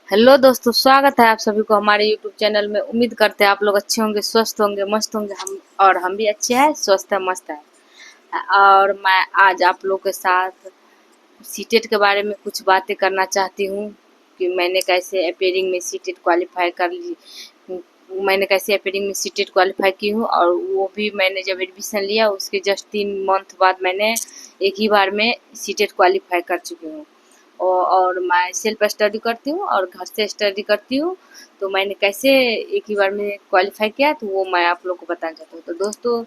Hello दोस्तों, स्वागत है आप सभी को हमारे यूट्यूब चैनल में। उम्मीद करते हैं आप लोग अच्छे होंगे, स्वस्थ होंगे, मस्त होंगे। हम भी अच्छे हैं, स्वस्थ है, मस्त है। और मैं आज आप लोग के साथ सीटेट के बारे में कुछ बातें करना चाहती हूँ कि मैंने कैसे अपेयरिंग में सीटेट क्वालिफाई की हूँ। और वो भी मैंने जब एडमिशन लिया उसके जस्ट 3 मंथ बाद मैंने एक ही बार में सीटेट क्वालिफाई कर चुकी हूँ। और मैं सेल्फ स्टडी करती हूँ और घर से स्टडी करती हूँ। तो मैंने कैसे एक ही बार में क्वालिफाई किया तो वो मैं आप लोग को बताना चाहती हूँ। तो दोस्तों,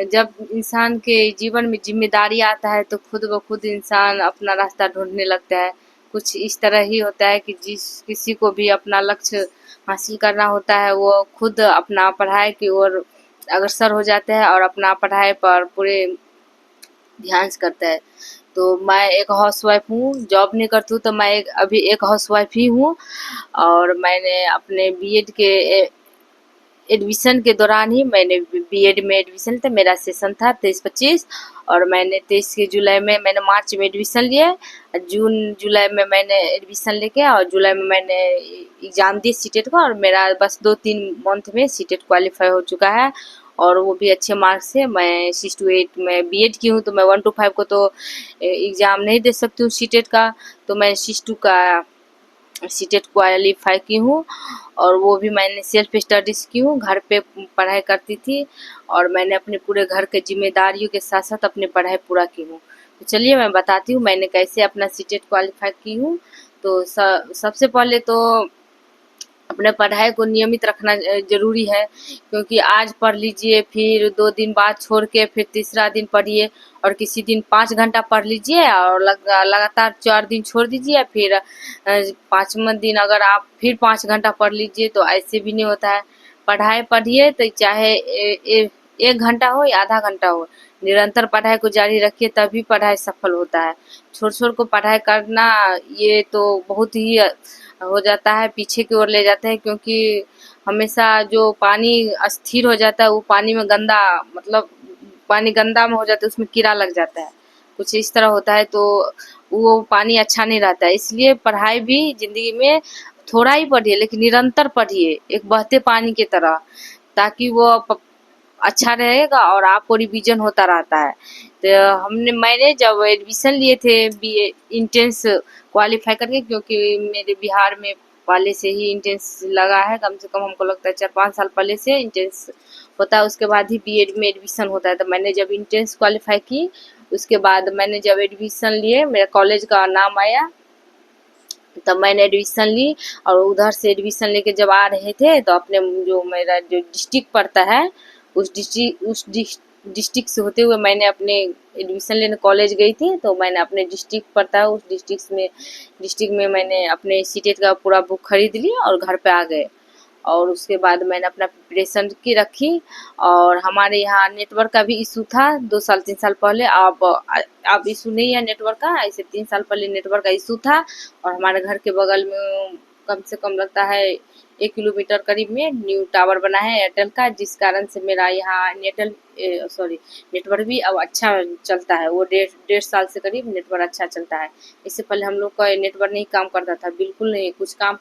जब इंसान के जीवन में जिम्मेदारी आता है तो खुद ब खुद इंसान अपना रास्ता ढूंढने लगता है। कुछ इस तरह ही होता है कि जिस किसी को भी अपना लक्ष्य हासिल करना होता है वो खुद अपना पढ़ाई की ओर अग्रसर हो जाते हैं और अपना पढ़ाई पर पूरे ध्यान से करता है। तो मैं एक हाउसवाइफ हूँ, जॉब नहीं करती हूँ, तो मैं अभी एक हाउसवाइफ ही हूँ। और मैंने अपने बीएड के एडमिशन के दौरान ही मैंने बीएड में एडमिशन था। मेरा सेशन था 23-25 और मैंने 23 के जुलाई में मैंने मार्च में एडमिशन लिया। जून जुलाई में मैंने एडमिशन लेके और जुलाई में मैंने एग्ज़ाम दी सीटेट का और मेरा बस 2-3 मंथ में सीटेट क्वालिफाई हो चुका है। और वो भी अच्छे मार्क्स से। मैं 6 to 8 में बीएड की हूँ, तो मैं 1 to 5 को तो एग्ज़ाम नहीं दे सकती हूँ सीटेट का। तो मैं 6 2 का सीटेट क्वालिफाई की हूँ। और वो भी मैंने सेल्फ स्टडीज़ की हूँ, घर पे पढ़ाई करती थी। और मैंने अपने पूरे घर के जिम्मेदारियों के साथ साथ अपनी पढ़ाई पूरा की हूँ। तो चलिए मैं बताती हूँ मैंने कैसे अपना सीटेट क्वालिफाई की हूँ। तो सबसे पहले तो अपने पढ़ाई को नियमित रखना ज़रूरी है, क्योंकि आज पढ़ लीजिए, फिर 2 दिन बाद छोड़ के फिर तीसरा दिन पढ़िए। और किसी दिन 5 घंटा पढ़ लीजिए और लगातार 4 दिन छोड़ दीजिए, फिर 5वें दिन अगर आप फिर 5 घंटा पढ़ लीजिए, तो ऐसे भी नहीं होता है। पढ़ाई पढ़िए तो चाहे 1 घंटा हो या आधा घंटा हो, निरंतर पढ़ाई को जारी रखिए, तभी पढ़ाई सफल होता है। छोड़-छोड़ को पढ़ाई करना ये तो बहुत ही हो जाता है, पीछे की ओर ले जाता है, क्योंकि हमेशा जो पानी अस्थिर हो जाता है वो पानी में गंदा, मतलब पानी गंदा में हो जाता है, उसमें कीड़ा लग जाता है, कुछ इस तरह होता है। तो वो पानी अच्छा नहीं रहता है। इसलिए पढ़ाई भी ज़िंदगी में थोड़ा ही पढ़िए, लेकिन निरंतर पढ़िए, एक बहते पानी की तरह, ताकि वो अच्छा रहेगा और आपको रिवीजन होता रहता है। तो मैंने जब एडमिशन लिए थे बीए इंट्रेंस क्वालिफाई करके, क्योंकि मेरे बिहार में पहले से ही इंट्रेंस लगा है, कम से कम हमको लगता है 4-5 साल पहले से इंट्रेंस होता है, उसके बाद ही बीएड में एडमिशन होता है। तो मैंने जब इंट्रेंस क्वालिफाई की, उसके बाद मैंने जब एडमिशन लिए, मेरा कॉलेज का नाम आया, तब मैंने एडमिशन ली। और उधर से एडमिशन लेके जब आ रहे थे तो अपने जो मेरा जो डिस्ट्रिक्ट पड़ता है उस डिस्ट्रिक्ट से होते हुए मैंने अपने एडमिशन लेने कॉलेज गई थी। तो मैंने अपने डिस्ट्रिक्ट पड़ता है उस डिस्ट्रिक्ट में मैंने अपने सीटेट का पूरा बुक खरीद ली और घर पे आ गए। और उसके बाद मैंने अपना प्रिपरेशन की रखी। और हमारे यहाँ नेटवर्क का भी इशू था 2 साल 3 साल पहले। अब इशू नहीं है नेटवर्क का, ऐसे 3 साल पहले नेटवर्क का इशू था। और हमारे घर के बगल में कम से कम लगता है 1 किलोमीटर करीब में न्यू टावर बना है एयरटेल का, जिस कारण से मेरा यहाँ नेटवर्क भी अब अच्छा चलता है। वो 1.5 साल से करीब नेटवर्क अच्छा चलता है। इससे पहले हम लोग का नेटवर्क नहीं काम करता था, बिल्कुल नहीं। कुछ काम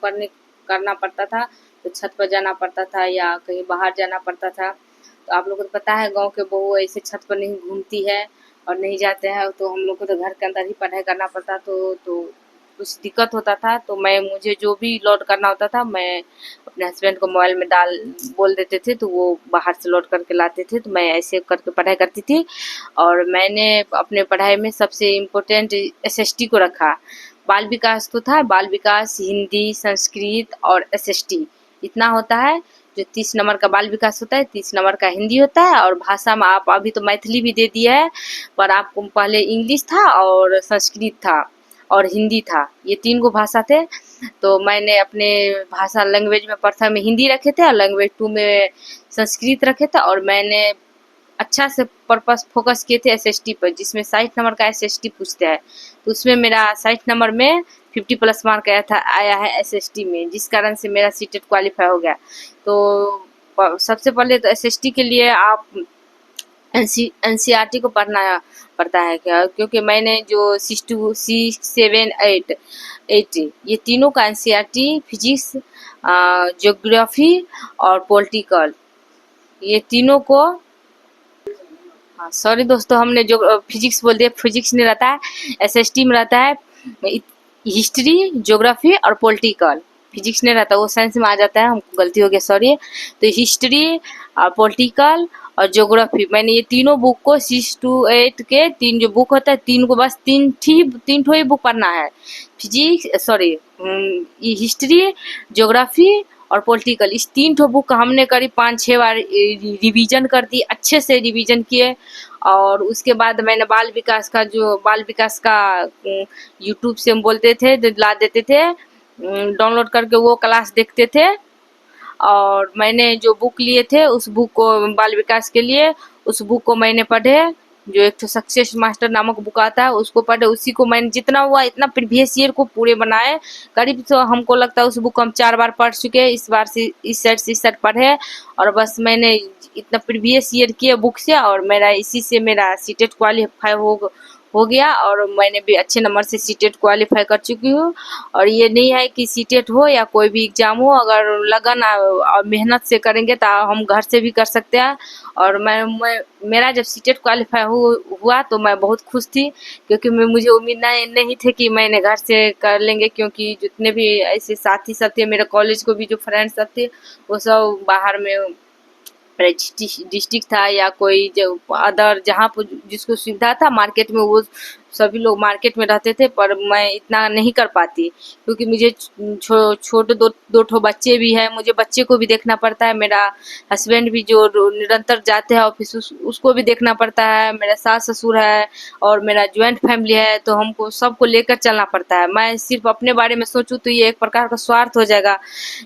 करना पड़ता था तो छत पर जाना पड़ता था या कहीं बाहर जाना पड़ता था। तो आप लोगों को पता है गांव के बहू ऐसे छत पर नहीं घूमती है और नहीं जाते हैं, तो हम लोग को तो घर के अंदर ही पढ़ाई करना पड़ता। तो कुछ दिक्कत होता था। तो मुझे जो भी लोड करना होता था मैं अपने हस्बैंड को मोबाइल में बोल देते थे, तो वो बाहर से लोड करके लाते थे। तो मैं ऐसे करके पढ़ाई करती थी। और मैंने अपने पढ़ाई में सबसे इम्पोर्टेंट एसएसटी को रखा। बाल विकास तो था, बाल विकास, हिंदी, संस्कृत और एसएसटी इतना होता है। जो 30 नंबर का बाल विकास होता है, 30 नंबर का हिंदी होता है। और भाषा में आप अभी तो मैथिली भी दे दिया है, पर आपको पहले इंग्लिश था और संस्कृत था और हिंदी था, ये 3 गो भाषा थे। तो मैंने अपने भाषा लैंग्वेज में प्रथम में हिंदी रखे थे और लैंग्वेज 2 में संस्कृत रखे थे। और मैंने अच्छा से पर्पस फोकस किए थे एसएसटी पर, जिसमें 60 नंबर का एसएसटी पूछते हैं। तो उसमें मेरा 60 नंबर में 50+ मार्क आया है एसएसटी में, जिस कारण से मेरा सीटेट क्वालिफाई हो गया। तो सबसे पहले तो एसएसटी के लिए आप एनसीईआरटी को पढ़ना पड़ता है क्या, क्योंकि मैंने जो 6 6 7 8 ये तीनों का एनसीईआरटी फिजिक्स, ज्योग्राफी और पॉलिटिकल, ये तीनों को, हाँ सॉरी दोस्तों, हमने जो फिजिक्स बोल दिया, फिजिक्स नहीं रहता है, एसएसटी में रहता है हिस्ट्री, ज्योग्राफी और पॉलिटिकल। फिजिक्स नहीं रहता, वो साइंस में आ जाता है, हमको गलती हो गया, सॉरी। तो हिस्ट्री और पॉलिटिकल और ज्योग्राफी, मैंने ये तीनों बुक को 6 to 8 के तीन जो बुक होता है, तीन को बस तीन ठो ही बुक पढ़ना है। फिजिक्स सॉरी ये हिस्ट्री, ज्योग्राफी और पॉलिटिकल, इस तीन ठो बुक का हमने करीब 5-6 बार रिवीजन कर दी, अच्छे से रिवीजन किए। और उसके बाद मैंने बाल विकास का यूट्यूब से हम बोलते थे, ला देते थे डाउनलोड करके, वो क्लास देखते थे। और मैंने जो बुक लिए थे उस बुक को, बाल विकास के लिए, उस बुक को मैंने पढ़े, जो एक तो सक्सेस मास्टर नामक बुक आता है उसको पढ़े, उसी को मैंने जितना हुआ इतना प्रीवियस ईयर को पूरे बनाए। करीब तो हमको लगता है उस बुक को हम 4 बार पढ़ चुके हैं, इस बार से इस सेट पढ़े। और बस मैंने इतना प्रीवियस ईयर किया बुक से, और मेरा इसी से मेरा सीटेट क्वालिफाई हो गया, और मैंने भी अच्छे नंबर से सीटेट क्वालिफाई कर चुकी हूँ। और ये नहीं है कि सीटेट हो या कोई भी एग्जाम हो, अगर लगन और मेहनत से करेंगे तो हम घर से भी कर सकते हैं। और मेरा जब सीटेट क्वालिफाई हुआ तो मैं बहुत खुश थी, क्योंकि मुझे उम्मीद नहीं थे कि मैंने घर से कर लेंगे, क्योंकि जितने भी ऐसे साथी सब थे, मेरे कॉलेज को भी जो फ्रेंड्स सब थे, वो सब बाहर में डिस्ट्रिक्ट था या कोई जो अदर जहाँ पर जिसको सुविधा था मार्केट में, वो सभी लोग मार्केट में रहते थे, पर मैं इतना नहीं कर पाती, क्योंकि मुझे छोटे दो ठो बच्चे भी हैं, मुझे बच्चे को भी देखना पड़ता है, मेरा हस्बैंड भी जो निरंतर जाते हैं ऑफिस, उसको भी देखना पड़ता है, मेरा सास ससुर है, और मेरा ज्वाइंट फैमिली है, तो हमको सबको लेकर चलना पड़ता है। मैं सिर्फ अपने बारे में सोचूं तो ये एक प्रकार का स्वार्थ हो जाएगा,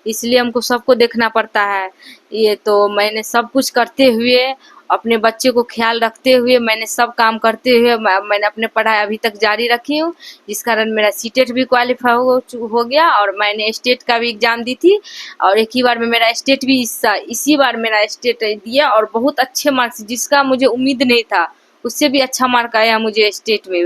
इसलिए हमको सबको देखना पड़ता है। ये तो मैंने सब कुछ करते हुए, अपने बच्चे को ख्याल रखते हुए, मैंने सब काम करते हुए मैंने अपने पढ़ाई अभी तक जारी रखी हूँ, जिस कारण मेरा सीटेट भी क्वालिफाई हो गया, और मैंने स्टेट का भी एग्जाम दी थी, और एक ही बार में मेरा स्टेट भी इसी बार मेरा स्टेट दिया, और बहुत अच्छे मार्क्स, जिसका मुझे उम्मीद नहीं था, उससे भी अच्छा मार्क आया मुझे स्टेट में।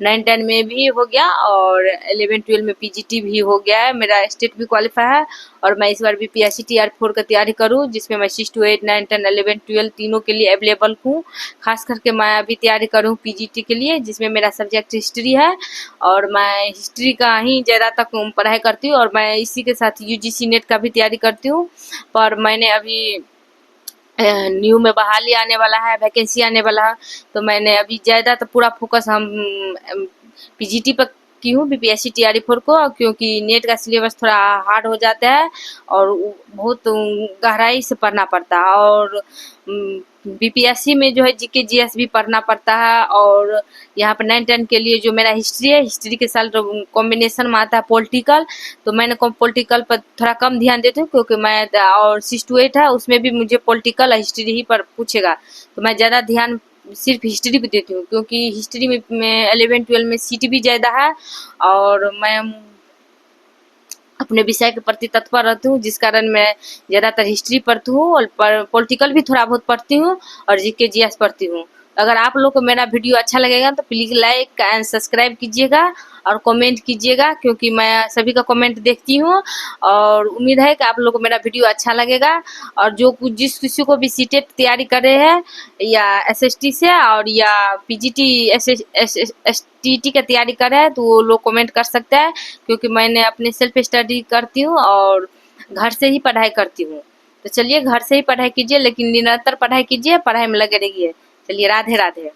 9-10 में भी हो गया, और 11-12 में पीजीटी भी हो गया है, मेरा स्टेट भी क्वालिफाई है। और मैं इस बार भी पीएससी TR4 का तैयारी करूँ, जिसमें मैं 6 to 8, 9, 10, 11, 12 तीनों के लिए अवेलेबल हूँ। खास करके मैं अभी तैयारी करूँ पीजीटी के लिए, जिसमें मेरा सब्जेक्ट हिस्ट्री है, और मैं हिस्ट्री का ही ज़्यादा तक पढ़ाई करती हूँ, और मैं इसी के साथ यूजीसी नेट का भी तैयारी करती हूँ। पर मैंने अभी न्यू में बहाली आने वाला है, वैकेंसी आने वाला है, तो मैंने अभी ज़्यादा तो पूरा फोकस हम पीजीटी पर की हूँ, बीपीएससी TR4 को, क्योंकि नेट का सिलेबस थोड़ा हार्ड हो जाता है, और बहुत गहराई से पढ़ना पड़ता है, और बीपीएससी में जो है जीके जीएस भी पढ़ना पड़ता है। और यहाँ पर 9-10 के लिए जो मेरा हिस्ट्री है, हिस्ट्री के साथ कॉम्बिनेशन में आता है पॉलिटिकल, तो मैंने पॉलिटिकल पर थोड़ा कम ध्यान देती हूँ, क्योंकि मैं, और 6 to 8 है, उसमें भी मुझे पॉलिटिकल हिस्ट्री ही पर पूछेगा, तो मैं ज़्यादा ध्यान सिर्फ हिस्ट्री को देती हूँ, क्योंकि हिस्ट्री में 11-12 में सीट भी ज़्यादा है, और मैं अपने विषय के प्रति तत्पर रहती हूँ, जिस कारण मैं ज़्यादातर हिस्ट्री पढ़ती हूँ, और पॉलिटिकल भी थोड़ा बहुत पढ़ती हूँ, और जीके जीएस पढ़ती हूँ। अगर आप लोग को मेरा वीडियो अच्छा लगेगा तो प्लीज़ लाइक एंड सब्सक्राइब कीजिएगा, और कमेंट कीजिएगा, क्योंकि मैं सभी का कमेंट देखती हूँ, और उम्मीद है कि आप लोग को मेरा वीडियो अच्छा लगेगा। और जो जिस किसी को भी सीटेट तैयारी कर रहे हैं, या एसएसटी से, और या पीजीटी एसटीटी का तैयारी कर रहे हैं, तो वो लोग कमेंट कर सकते हैं, क्योंकि मैंने अपने सेल्फ स्टडी करती हूँ, और घर से ही पढ़ाई करती हूँ। तो चलिए, घर से ही पढ़ाई कीजिए, लेकिन निरंतर पढ़ाई कीजिए, पढ़ाई में लगे रहिए। चलिए, राधे राधे।